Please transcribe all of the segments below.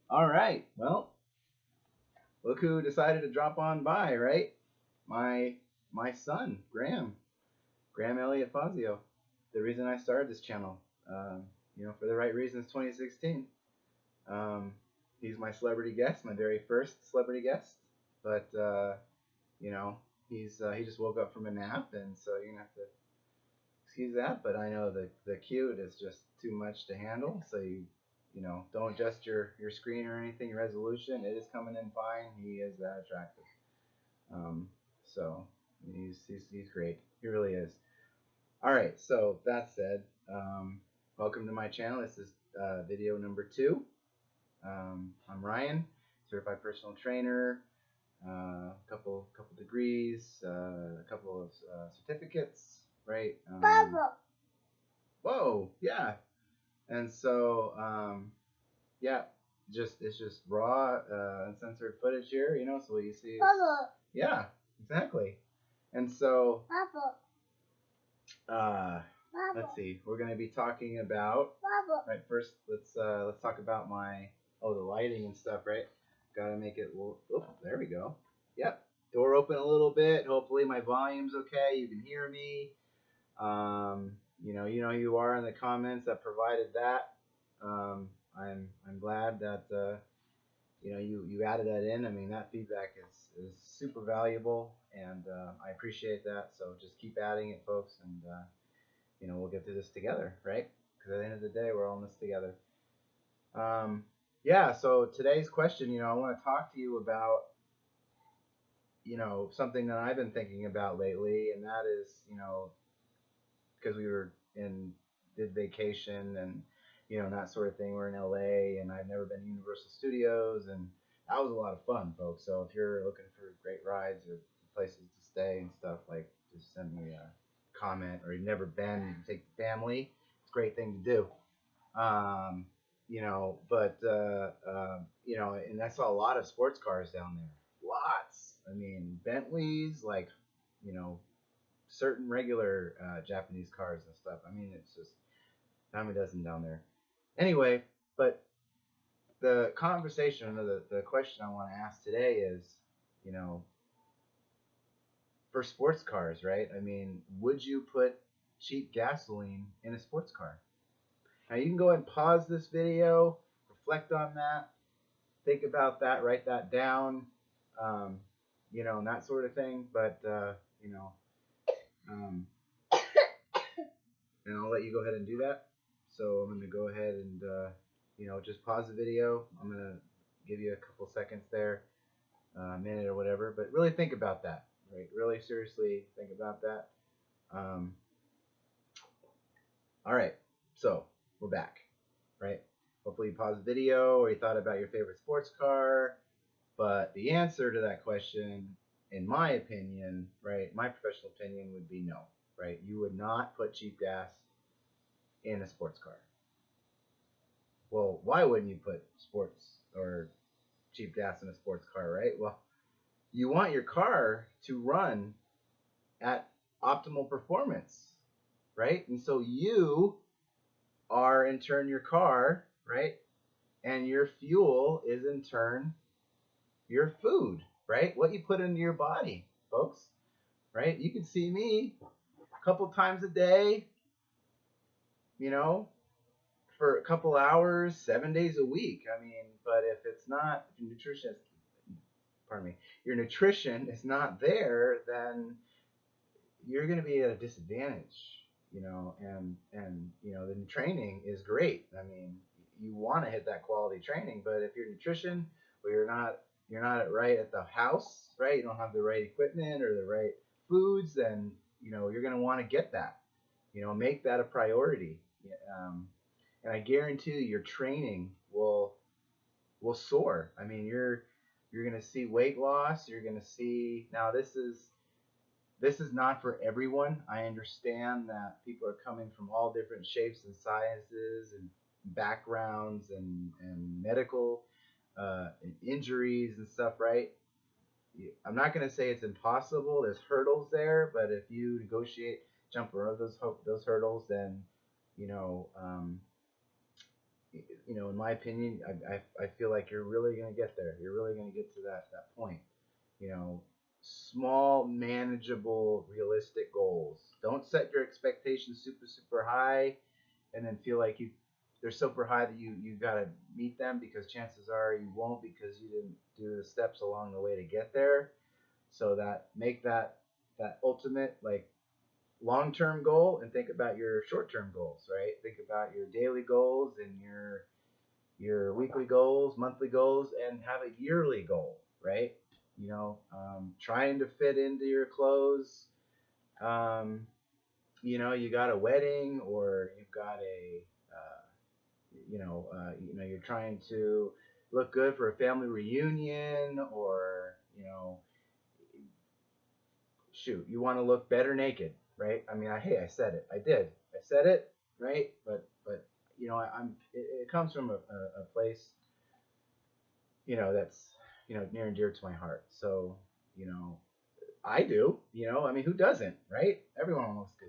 All right. Well, look who decided to drop on by, right? My my son, Graham Elliott Fazio. The reason I started this channel, for the right reasons, 2016. Um, he's my celebrity guest, my very first celebrity guest. But you know, he just woke up from a nap, and so you're gonna have to excuse that. But I know the cute is just too much to handle, so you don't adjust your screen or anything, your resolution. It is coming in fine. He is that attractive. Um, so he's great. He really is. All right. So that said, welcome to my channel. This is video number 2. I'm Ryan, certified personal trainer. Couple degrees, a couple of certificates, right? Whoa, yeah. And so, yeah, it's just raw, uncensored footage here, So what you see is, yeah, exactly. And so, uh, let's see, we're gonna be talking about, right? First, let's talk about the lighting and stuff, right? Gotta make it. Oh, there we go. Yep, door open a little bit. Hopefully my volume's okay. You can hear me. You are in the comments that provided that. I'm glad that you added that in. I mean, that feedback is super valuable, and I appreciate that. So just keep adding it, folks, and we'll get through this together, right? Because at the end of the day, we're all in this together. Yeah. So today's question, I want to talk to you about something that I've been thinking about lately, and that is, because we were in did vacation and that sort of thing. We're in LA, and I've never been to Universal Studios, and that was a lot of fun, folks. So if you're looking for great rides or places to stay and stuff, like just send me a comment. Or you've never been, take the family. It's a great thing to do. And I saw a lot of sports cars down there. Lots. I mean, Bentleys, like, you know, certain regular Japanese cars and stuff. I mean, it's just dime a dozen down there. Anyway, but the conversation or the question I want to ask today is, you know, for sports cars, right? I mean, would you put cheap gasoline in a sports car? Now you can go ahead and pause this video, reflect on that, think about that, write that down, um, and that sort of thing. But um, and I'll let you go ahead and do that. So I'm going to go ahead and just pause the video. I'm going to give you a couple seconds there, a minute or whatever. But really think about that, right? Really seriously think about that. Um, all right, so we're back, right? Hopefully you paused the video or you thought about your favorite sports car. But the answer to that question, in my opinion, right, my professional opinion would be no, right? You would not put cheap gas in a sports car. Well, why wouldn't you put sports or cheap gas in a sports car, right? Well, you want your car to run at optimal performance, right? And so you are in turn your car, right? And your fuel is in turn your food, right? What you put into your body, folks, right? You can see me a couple times a day, you know, for a couple hours, 7 days a week. I mean, but if it's not, if your nutrition is, pardon me, your nutrition is not there, then you're going to be at a disadvantage, and the training is great. I mean, you want to hit that quality training, but if your nutrition, or you're not right at the house, right? You don't have the right equipment or the right foods, then you're going to want to get that. Make that a priority. Um, and I guarantee you, your training will soar. I mean, you're going to see weight loss. You're going to see, now this is not for everyone. I understand that people are coming from all different shapes and sizes and backgrounds and medical injuries and stuff, right? I'm not going to say it's impossible. There's hurdles there, but if you jump over those hurdles, then you know, um, you know, in my opinion, I feel like you're really going to get there. You're really going to get to that point. You know, small, manageable, realistic goals. Don't set your expectations super, super high and then feel like they're super high that you got to meet them, because chances are you won't, because you didn't do the steps along the way to get there. So that make that ultimate, like, long-term goal, and think about your short-term goals, right? Think about your daily goals and your weekly goals, monthly goals, and have a yearly goal, right? You know, trying to fit into your clothes. Um, you know, you got a wedding, or you've got a, you're trying to look good for a family reunion, or, shoot, you want to look better naked, right? I mean, hey, I said it. I said it, right? But it comes from a place, that's, near and dear to my heart. So, you know, I do, I mean, who doesn't, right? Everyone wants to,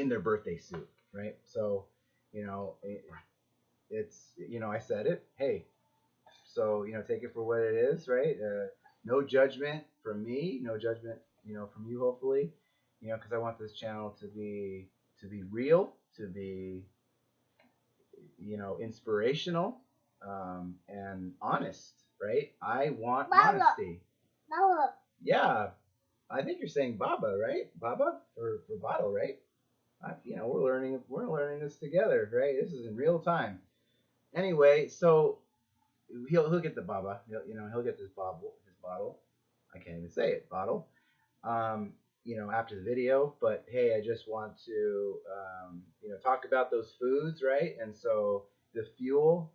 in their birthday suit, right? So, you know, it's, I said it. Hey, so, take it for what it is, right? No judgment from me, no judgment, from you, hopefully, because I want this channel to be real, to be, inspirational, and honest, right? I want Baba. Honesty. Baba. Yeah, I think you're saying Baba, right? Baba for bottle, right? We're learning this together, right? This is in real time. Anyway, so he'll get the Baba. He'll get this bottle. I can't even say it. Bottle. After the video. But hey, I just want to talk about those foods, right? And so the fuel,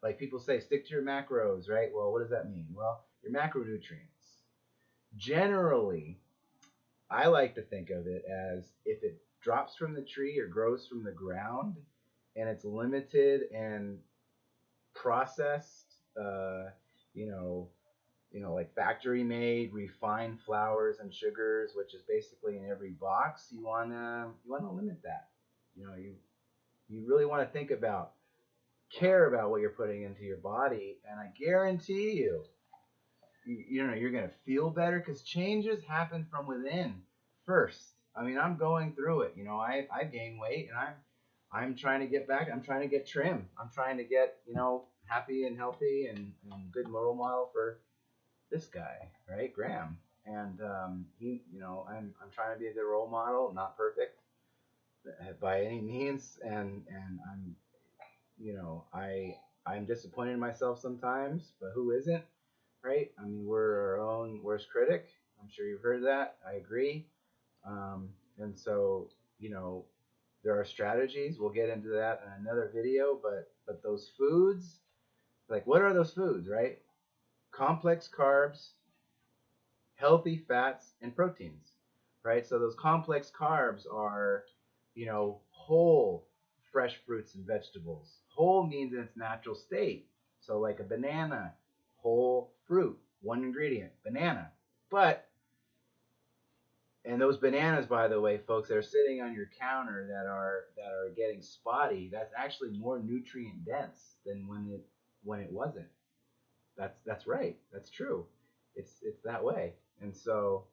like people say, stick to your macros, right? Well, what does that mean? Well, your macronutrients. Generally, I like to think of it as, if it drops from the tree or grows from the ground and it's limited and processed, like factory made refined flours and sugars, which is basically in every box, you wanna limit that. You really want to care about what you're putting into your body, and I guarantee you're gonna feel better, because changes happen from within first. I mean, I'm going through it. I gained weight, and I'm trying to get back. I'm trying to get trim. I'm trying to get happy and healthy and good role model for this guy, right, Graham. And I'm trying to be a good role model, not perfect by any means, and I'm I'm disappointed in myself sometimes, but who isn't, right? I mean, we're our own worst critic. I'm sure you've heard that. I agree. And so, there are strategies. We'll get into that in another video, but those foods, like, what are those foods, right? Complex carbs, healthy fats, and proteins, right? So those complex carbs are, whole fresh fruits and vegetables. Whole means in its natural state. So like a banana, whole fruit, one ingredient, banana. And those bananas, by the way, folks, that are sitting on your counter that are getting spotty, that's actually more nutrient dense than when it wasn't. That's right. That's true. It's that way. And so,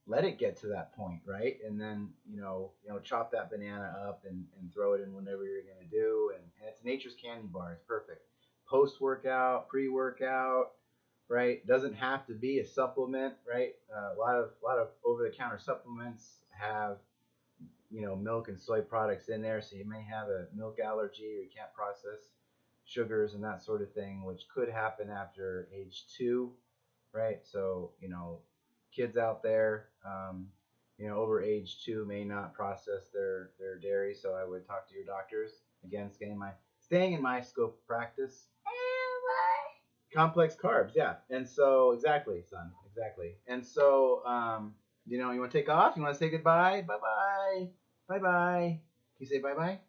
let it get to that point, right? And then chop that banana up and throw it in whenever you're gonna do. And it's nature's candy bar. It's perfect. Post workout, pre workout, right? Doesn't have to be a supplement, right? A lot of over the counter supplements have milk and soy products in there, so you may have a milk allergy, or you can't process sugars and that sort of thing, which could happen after age 2, right? So kids out there, over age 2 may not process their dairy, so I would talk to your doctors. Again, staying in my scope of practice. Complex carbs, yeah. And so, exactly, son, exactly. And so, you want to take off? You want to say goodbye? Bye-bye. Bye-bye. Can you say bye-bye?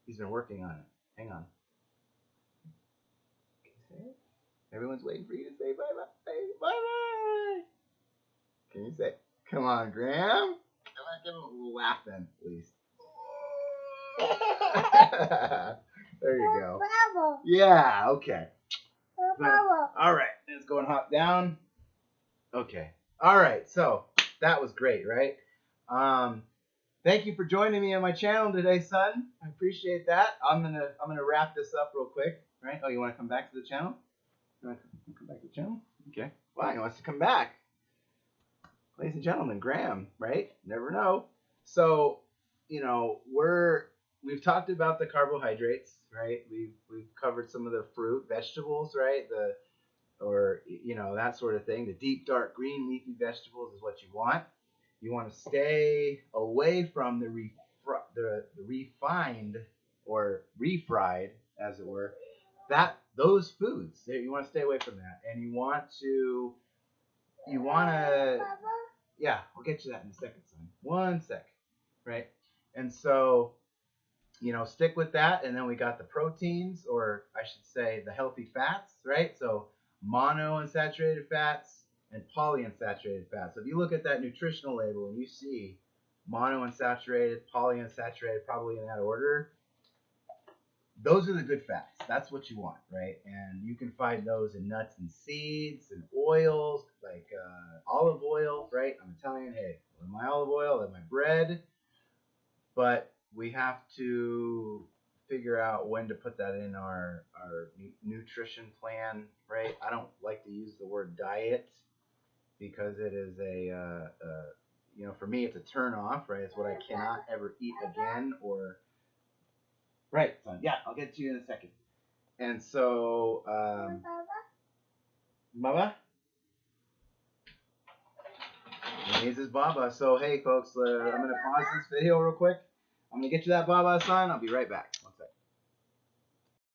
He's been working on it. Hang on. Can you say it? Everyone's waiting for you to say bye-bye. Bye-bye. Can you say it? Come on, Graham. Come on, give him a little laughing, at least. There you go. Yeah, okay. All right, it's going hop down. Okay. All right, so that was great, right? Thank you for joining me on my channel today, son. I appreciate that. I'm gonna wrap this up real quick, right? Oh, you want to come back to the channel? You want to come back to the channel? Okay. Well, he wants to come back. Ladies and gentlemen, Graham, right? Never know. So, you know, we've talked about the carbohydrates, right? We've covered some of the fruit, vegetables, right? Or you know, that sort of thing. The deep dark green leafy vegetables is what you want. You want to stay away from the refined or refried, as it were. Those foods, you want to stay away from that, and you want to yeah, we'll get to that in a second, son. 1 sec, right? And so, you know, stick with that, and then we got the proteins, or I should say the healthy fats, right? So monounsaturated fats and polyunsaturated fats. So if you look at that nutritional label and you see monounsaturated, polyunsaturated, probably in that order, those are the good fats. That's what you want, right? And you can find those in nuts and seeds and oils, like olive oil, right? I'm Italian. Hey, I love my olive oil, I love my bread. But we have to figure out when to put that in our nutrition plan, right? I don't like to use the word diet because it is you know, for me it's a turn off, right? It's what I cannot ever eat again, or right, son. Yeah, I'll get to you in a second. And so, Baba? He needs his Baba. So, hey, folks, I'm going to pause this video real quick. I'm going to get you that Baba, son. I'll be right back.